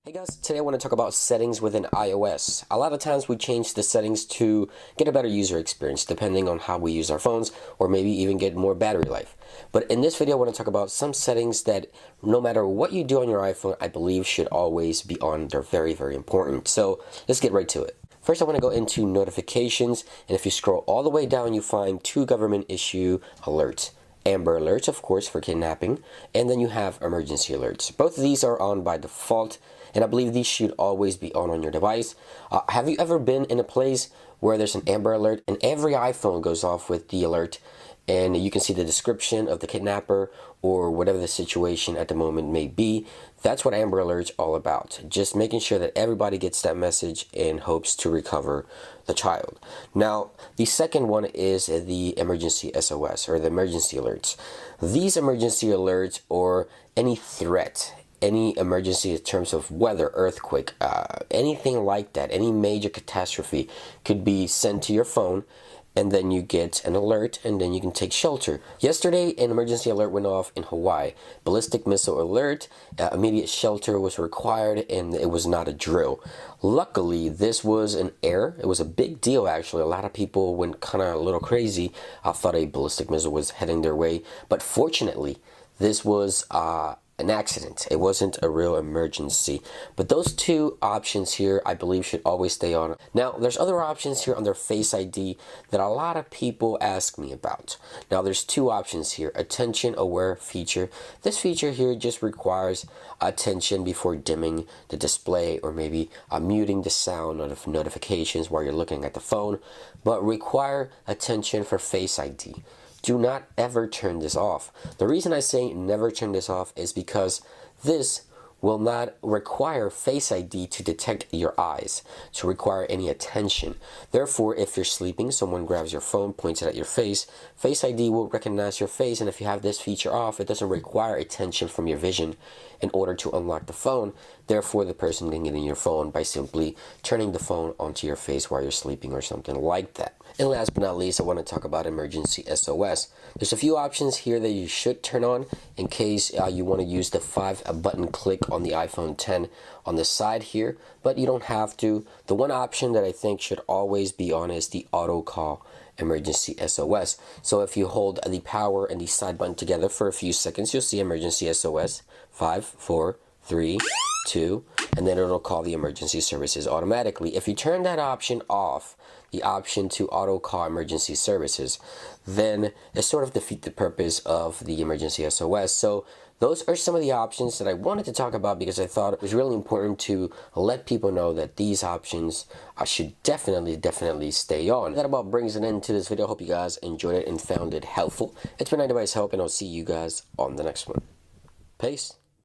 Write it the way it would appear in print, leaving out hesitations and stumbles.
Hey guys, today I want to talk about settings within iOS. A lot of times we change the settings to get a better user experience depending on how we use our phones, or maybe even get more battery life. But in this video I want to talk about some settings that no matter what you do on your iPhone, I believe should always be on. They're very, very important. So let's get right to it. First I want to go into notifications, and if you scroll all the way down you find two government issue alerts. Amber alerts, of course, for kidnapping, and then you have emergency alerts. Both of these are on by default, and I believe these should always be on your device. Have you ever been in a place where there's an Amber alert and every iPhone goes off with the alert, and you can see the description of the kidnapper or whatever the situation at the moment may be? That's what Amber Alert's all about. Just making sure that everybody gets that message in hopes to recover the child. Now, the second one is the emergency SOS, or the emergency alerts. These emergency alerts, or any threat, any emergency in terms of weather, earthquake, anything like that, any major catastrophe could be sent to your phone, and then you get an alert, and then you can take shelter. Yesterday, an emergency alert went off in Hawaii. Ballistic missile alert, immediate shelter was required, and it was not a drill. Luckily, this was an error. It was a big deal, actually. A lot of people went kind of a little crazy. I thought a ballistic missile was heading their way. But fortunately, this was an accident. It wasn't a real emergency. But those two options here, I believe, should always stay on. Now, there's other options here under Face ID that a lot of people ask me about. Now, there's two options here. Attention aware feature. This feature here just requires attention before dimming the display, or maybe muting the sound of notifications while you're looking at the phone, but require attention for Face ID. Do not ever turn this off. The reason I say never turn this off is because this will not require Face ID to detect your eyes, to require any attention. Therefore, if you're sleeping, someone grabs your phone, points it at your face, Face ID will recognize your face, and if you have this feature off, it doesn't require attention from your vision in order to unlock the phone. Therefore, the person can get in your phone by simply turning the phone onto your face while you're sleeping or something like that. And last but not least, I want to talk about emergency SOS. There's a few options here that you should turn on in case you want to use the 5-button click on the iPhone 10 on the side here, but you don't have to. The one option that I think should always be on is the auto call emergency SOS. So if you hold the power and the side button together for a few seconds, you'll see emergency SOS, 5, 4, 3, 2, and then it'll call the emergency services automatically. If you turn that option off, the option to auto call emergency services, then it sort of defeats the purpose of the emergency SOS. So those are some of the options that I wanted to talk about because I thought it was really important to let people know that these options should definitely stay on. That about brings an end to this video. I hope you guys enjoyed it and found it helpful. It's been iDevice Help, and I'll see you guys on the next one. Peace.